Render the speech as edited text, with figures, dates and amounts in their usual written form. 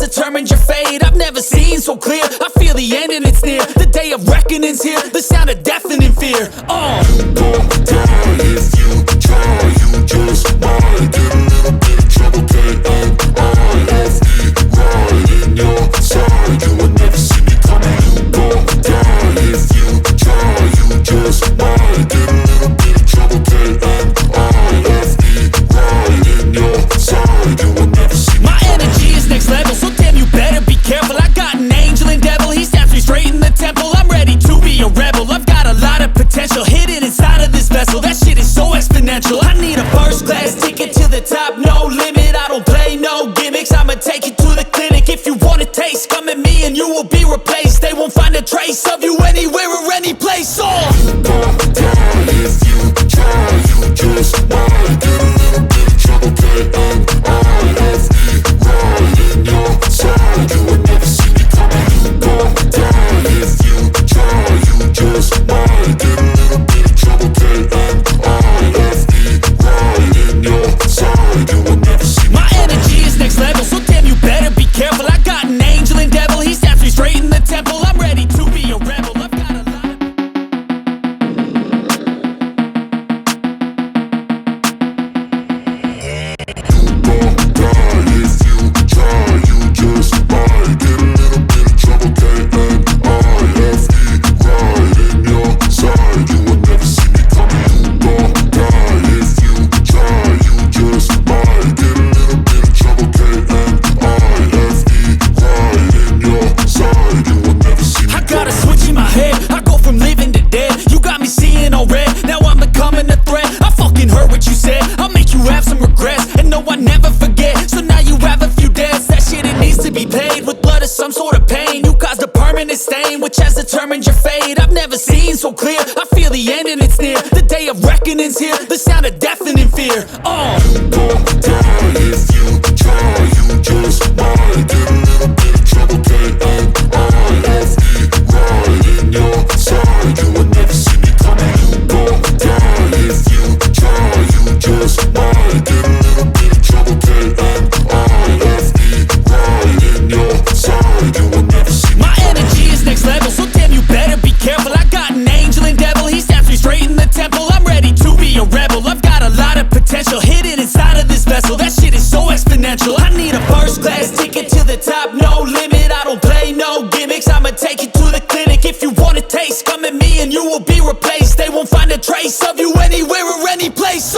determined your fate I've never seen so clear. I feel the end and it's near. The day of reckoning's here. The sound of deafening fear. You won't die if you try. You just might get a little bit of trouble. K-N-I-F-E right in your side. You will never see me coming. You won't die if you try. You just might get a little bit of trouble. K-N-I-F-E right in your side. You will never see me. My energy is next level, so damn you better be careful. I got an angel and devil, he snaps me straight in the temple. I'm ready to be a rebel, I've got a lot of potential hidden inside of this vessel. That shit is so exponential. I need a first class ticket to the top, no limit. I don't play no gimmicks, I'ma take you to the clinic. If you want a taste, come at me and you will be replaced. They won't find a trace of you anywhere or any place. You won't die if you try. You just might get a little bit of trouble. K-N-I-F-E right in your side. You will never see me coming. You won't die if you try. You just might get a little bit of trouble. K-N-I-F-E right in your side. You will never see me. My energy is next level, so damn you better be careful. I got an angel and devil, he snaps me straight in the temple. I'm ready to be a rebel. I've got a lot of... You won't die if you try. You just might get a little bit of trouble. K-N-I-F-E right in your side. You will never see me coming. You won't die if you try. You just might get a little bit of trouble. K-N-I-F-E right in your side. You will never see me. I got a switch in my head, I go from living to dead. You got me seeing all red, now I'm becoming a threat. I fucking heard what you said, I'll make you have some regrets. And no, I never forget, so now you have a few debts. That shit, it needs to be paid with blood or some sort of pain. You caused a permanent stain, which has determined your fate. I've never seen so clear, I feel the end and it's near. The day of reckoning's here, the sound of deafening fear. You won't die if you try. You just might get a little bit of trouble. K-N-I-F-E right in your side. You will never see me coming. You won't die if you try. You just might get a little bit of trouble. K-N-I-F-E right in your side. You will never see me. My energy is next level, so damn you better be careful. I got an angel and devil, he snaps me straight in the temple. I'm ready to be a rebel, I've got a lot of potential hidden inside of this vessel. That shit is so exponential. I need a first class ticket to the top, no limit. I don't play no gimmicks, I'ma take you to the clinic. If you want a taste, come at me and you will be replaced. They won't find a trace of you anywhere or any place.